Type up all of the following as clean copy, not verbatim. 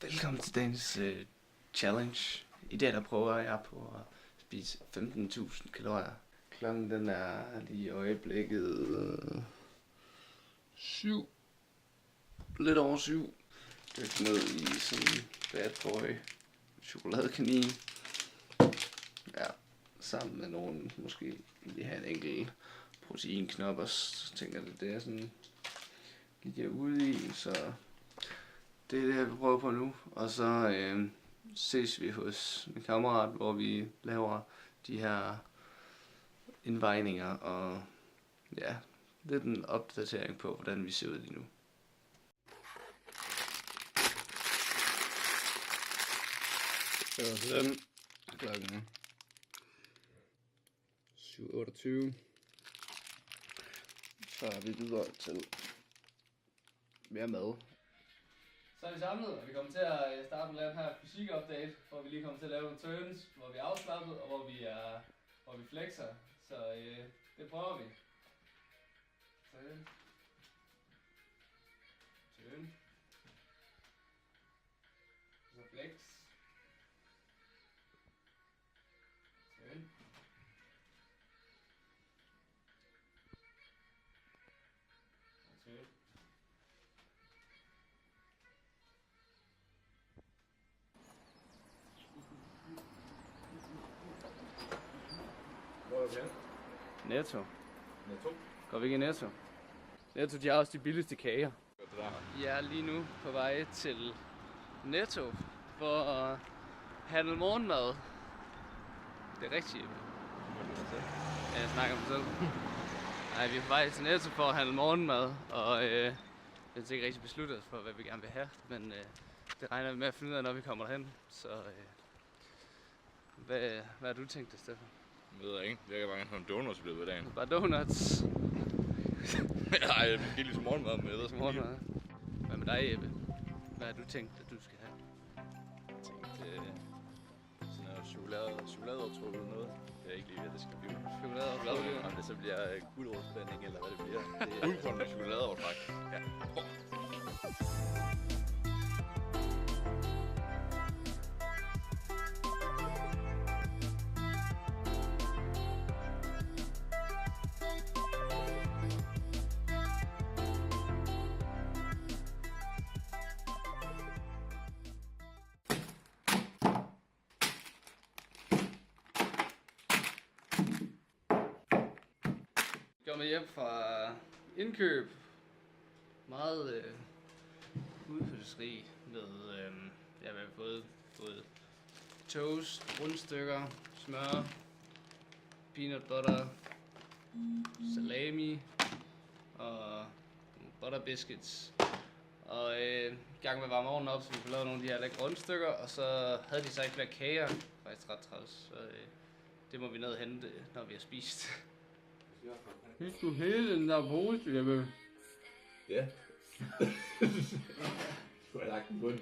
Velkommen til dagens challenge. I dag der prøver jeg på at spise 15.000 kalorier. Klokken den er lige i øjeblikket 7. Lidt over 7. Dyk ned i sådan en bad boy chokoladekanin. Ja, sammen med nogen måske lige have en enkelt proteinknop, og så tænker jeg, det er sådan lige ude i, så det er det, vi prøver på nu. Og så ses vi hos min kammerat, hvor vi laver de her indvejninger og ja, lidt en opdatering på, hvordan vi ser ud lige nu. Så den klokken 7:28. Så er vi videre til mere mad. Så er vi samlet, og vi kommer til at starte med at lave den her fysik-update, hvor vi lige kommer til at lave nogle turns, hvor vi er afslappet, og hvor vi flexer. Så det prøver vi. Turn. Turn. Så flex. Turn. Og turn. Hvor er det? Netto. Netto? Går vi ikke i Netto? Netto, de har også de billigste kager. Jeg er lige nu på vej til Netto for at handle morgenmad. Det er rigtigt. Ja, jeg snakker om mig selv. Nej, vi er på vej til Netto for at handle morgenmad, og vi har ikke rigtig besluttet os for, hvad vi gerne vil have, men det regner vi med at finde ud af, når vi kommer derhen. Så hvad har du tænkt dig, Stefan? Jeg ved ikke. Jeg kan bare have nogle donuts i løbet af dagen. Bare donuts. Nej, måske lige som morgenmad, men jeg ved sådan Morgenmad. Hvad med dig, Ebbe? Hvad har du tænkt, at du skal have? Jeg tænkte sådan noget chokoladeovertrukket noget. Det er ikke lige, hvad det skal blive. Chokoladeovertrukket? Om det så bliver gulerodsblanding eller hvad det bliver. Fuldkorn med chokoladeovertræk. Ja. Jeg kommer hjem fra indkøb. Meget udfordringsrig med, jeg har fået toast, rundstykker, smør, peanut butter, salami og butter biscuits. Og gang med at varme ovnen op, så vi kunne lave nogle af de her lækre rundstykker, og så havde de så ikke flere kager. Faktisk ret træls, så det må vi ned og hente, når vi har spist. Hvis du hele den der pose, Jeppe. Ja. Du har lagt den bund.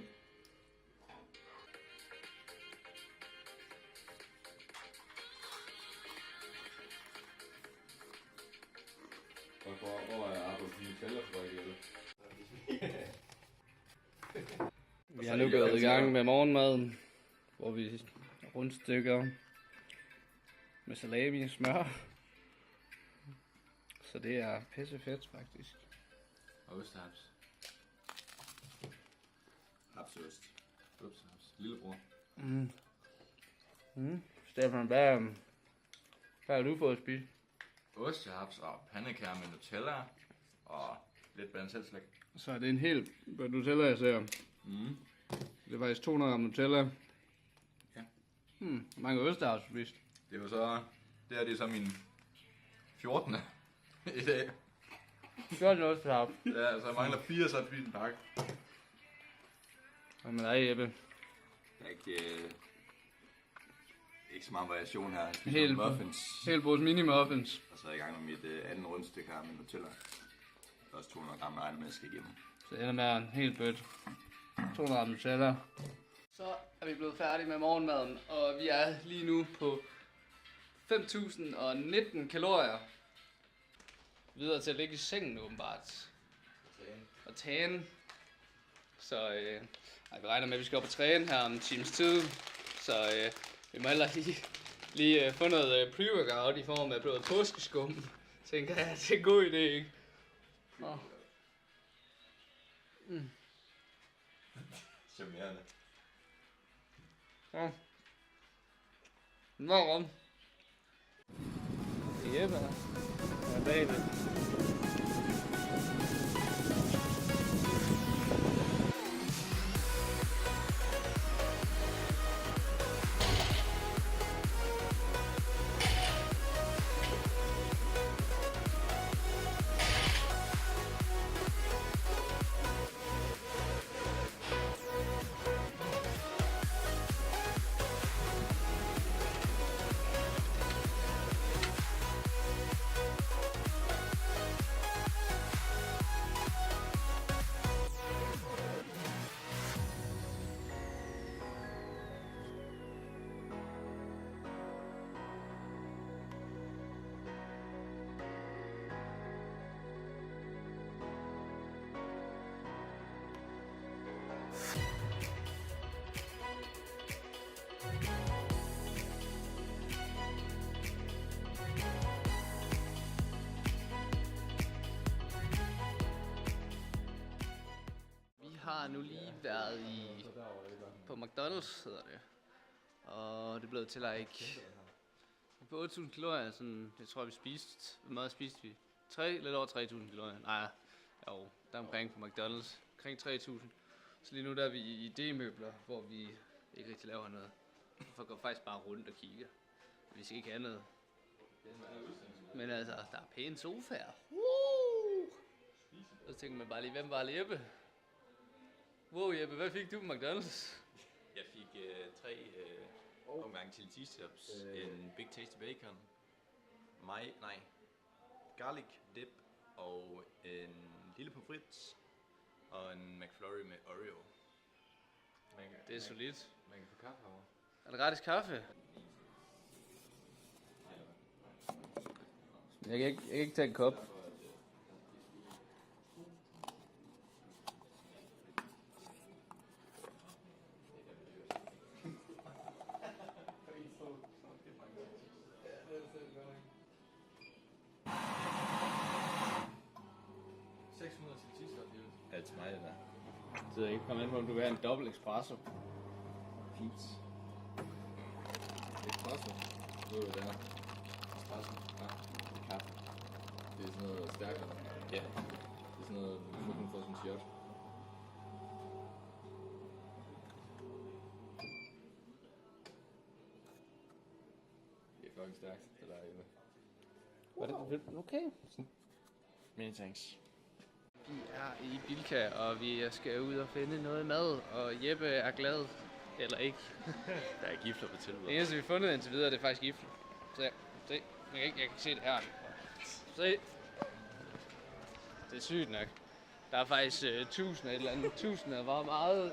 Hvor er Apple Nutella-fabrik, Jeppe? Vi har nu gået i gang med morgenmaden, hvor vi rundstykker med salami og smør. Så det er pisse fedt faktisk. Og ostehaps. Hapsost. Upshaps. Lillebror. Stefan, hvad har du fået at spise? Ostehaps og pandekager med Nutella og lidt blandt selvslæg. Så er det en hel Nutella, jeg ser. Det er faktisk 200 gram Nutella. Ja. Hvor mange oste har du spist? Det er jo så, det er så min 14. i dag. 14 ostehaps. Ja, så jeg mangler 4, så har jeg spist en pakke. Hvad med dig, Jeppe? Der er ikke så meget variation her. Jeg spiser muffins. Helt pose mini-muffins. Og så er jeg i gang med mit andet rundstykke her med Nutella. Der er også 200 gram, jeg regner med, at jeg skal igennem. Så ender med en helt bødt. 200 gram Nutella. Så Så er vi blevet færdige med morgenmaden, og vi er lige nu på 5.019 kalorier. Videre til at ligge i sengen åbenbart. Og træne. Så vi regner med, at vi skal op og træne her om en times tid. Så vi må hellere lige få noget pre-workout i form af noget påskeskum. Tænker jeg, det er en god idé, ikke? Nå. Charmerende. Ja. Nå. Jeppe. Ja, baby. Vi har nu lige været på McDonald's, hedder det. Og det blev til like på 8.000 kalorier, sådan, jeg tror vi spiste, hvor meget spiste vi? Lidt over 3.000 kalorier. Nej, jo, der omkring på McDonald's, omkring 3.000. Så lige nu der er vi i D-møbler, hvor vi ikke rigtig laver noget. For går faktisk bare rundt og kigger. Vi skal ikke have noget. Men altså, der er pæne sofaer. Så tænker man bare lige, hvem var Jeppe? Wow Jeppe, hvad fik du på McDonald's? Jeg fik 3 omgange chili cheese chops, en Big Tasty Bacon, garlic dip og en lille pomfrit og en McFlurry med Oreo. Det er solidt. Man kan få kaffe herovre. Er der gratis kaffe? Jeg kan ikke tage en kop. Ja, til mig det der. Så jeg ikke komme ind på, om du vil have en dobbelt espresso. Fint. Espresso. Det er jo der. Espresso. Ja. Kaffe. Det er sådan noget stærkere. Ja. Det er sådan noget, du kan få sådan en shot. Det er fucking stærkt, det der er. Var det okay? Many thanks. Vi er i Bilka, og vi skal ud og finde noget mad, og Jeppe er glad. Eller ikke. Der er gifler på tilbud. Det eneste vi har fundet indtil videre, det er faktisk gifler. Se. Jeg kan se det her. Se. Det er sygt nok. Der er faktisk 1000 eller andet. 1000 er bare meget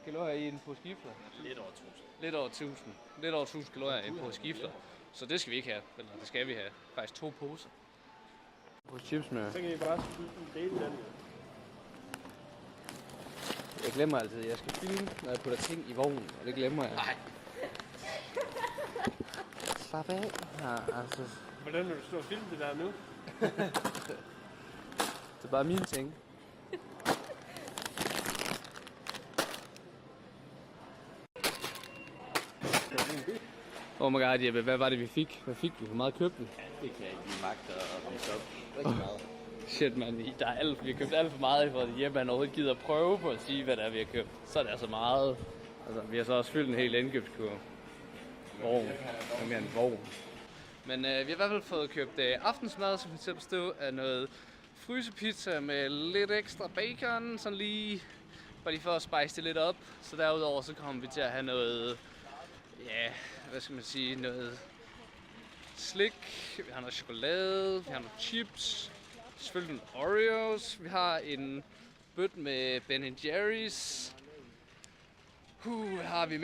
kalorier i en pose gifler. Lidt over 1000. Lidt over 1000. Lidt over 1000 kalorier i en pose gifler. Så det skal vi ikke have. Eller det skal vi have. Faktisk 2 poser. På chips med. Så kan I bare dele den. Jeg glemmer altid, at jeg skal filme, når jeg putter ting i vognen, og det glemmer jeg. Nej. Slap af. Ja, altså. Hvordan vil du stå og filme det der nu? Det er bare mine ting. Oh my god, Jeppe, hvad var det vi fik? Hvad fik vi? Hvor meget købte vi? Det kan jeg ikke lige magte at vise op. Rigtig meget. Shit man, vi har købt alt for meget, i forhold til Jeppe han overhovedet gider at prøve på at sige, hvad det er, vi har købt. Så er det altså meget. Altså, vi har så også fyldt en hel indkøbskurve. Vogn. Det er mere en vogn. Men vi har i hvert fald fået købt aftensmad, som til at bestå af noget frysepizza med lidt ekstra bacon, sådan lige, bare lige for at spice det lidt op. Så derudover så kommer vi til at have noget, ja, hvad skal man sige, noget slik, vi har noget chokolade, vi har noget chips, selvfølgelig nogle Oreos, vi har en bøtte med Ben Jerry's, Har vi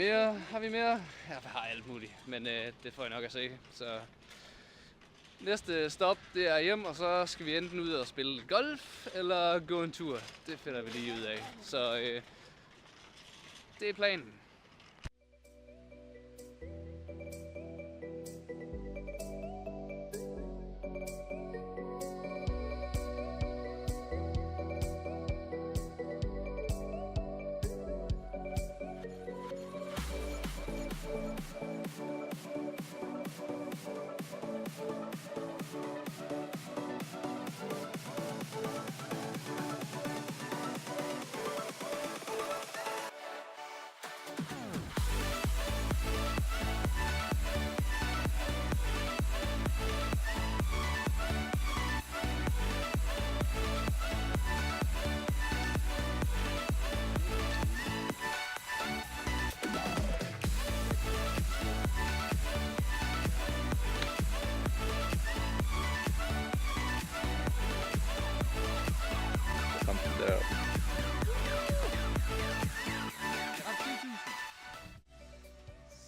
mere? Jeg har alt muligt, men det får jeg nok at se. Så næste stop, det er hjem, og så skal vi enten ud og spille golf, eller gå en tur. Det finder vi lige ud af. Så det er planen.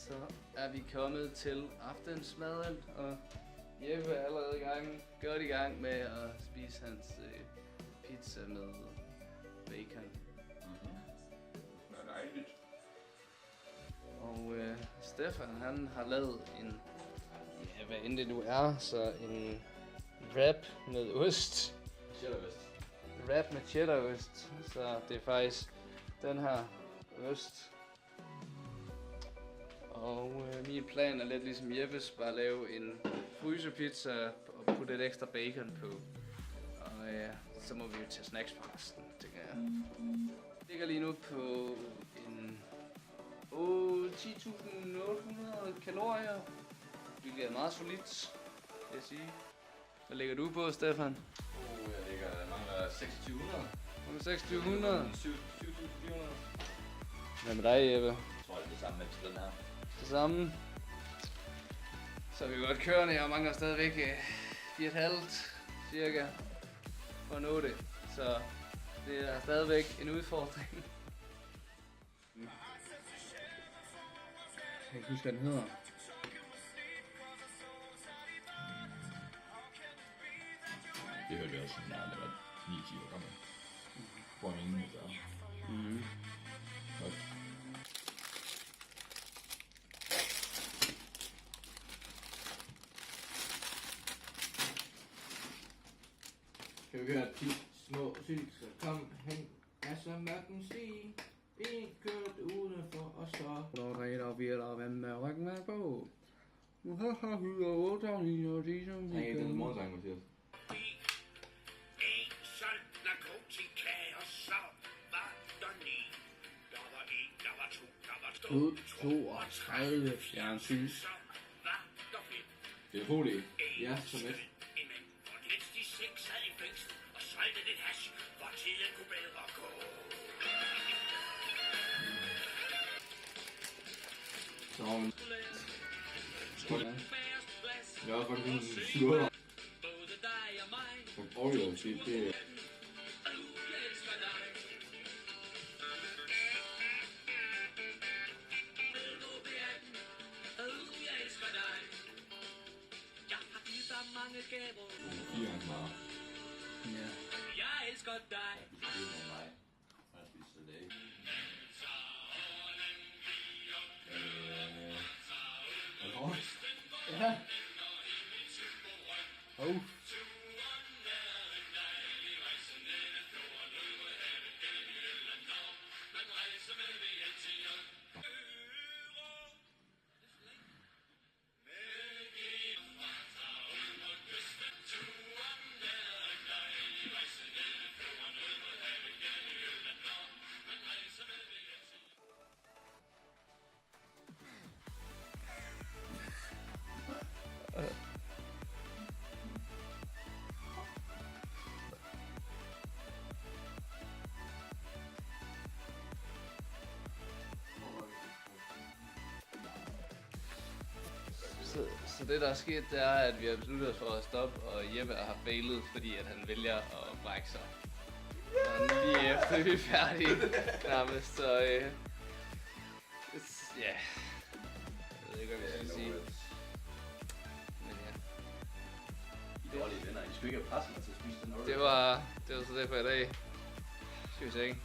Så er vi kommet til aftensmaden, og Jeppe er allerede godt i gang med at spise hans pizza med bacon. Det er dejligt. Og Stefan, han har lavet en, ja, hvad end det nu er, så en wrap med ost. Cheddarvest. Wrap med cheddarost, så det er faktisk den her ost. Og min plan er lidt ligesom Jeppes, bare lave en frysepizza og putte lidt ekstra bacon på. Og så må vi jo tage snacks på resten, tænker jeg. Jeg ligger lige nu på en 10.800 kalorier, hvilket er meget solidt, vil jeg sige. Hvad ligger du på, Stefan? Jeg mangler 2600. 2600? 7400. Hvad med dig, Jeppe? Jeg tror, det er det samme med den her. Det samme. Så er vi godt kørende. Jeg mangler stadigvæk 4,5 cirka for at nå det. Så det er stadigvæk en udfordring. Jeg kan ikke huske, hvad den hedder. Det hørte jeg også, når det var 9-10 år gammel. Hvor ingen vil gøre. Godt. Kan vi høre 10 små cykler? Kom hen, altså mørken sti. En kørt udenfor og så. Når der bliver vand med ryggen med på. Nu har vi og 8 og 9 og 10 som vi Nej, det er en kan. morgensang, Mathias. En sådan narkotika, og så var der 9. Der var 1, der var 2, der var 32 fjernsyn. Så var der 5. Det er roligt. Ja, så med. En mand, hvor mens de 6 sad i fængsel og solgte lidt hash, hvor tiden kunne bedre gå. Så har vi... Jeg har faktisk en 7 år. For Oreo, det er... Mange gaver. 4 gange meget. Ja. Jeg elsker dig. Det er mig. Jeg spiser det ikke. Ja. Oh. Så det der er sket, det er, at vi har besluttet os for at stoppe, og Jeppe har failet, fordi at han vælger at brække sig. Så lige efter vi er færdige nærmest, så Ja. Jeg ved ikke, hvad vi skal sige. Men ja. I dårlige venner. I skulle ikke have presset mig til at spise den. Det var så det for i dag. Skal vi se.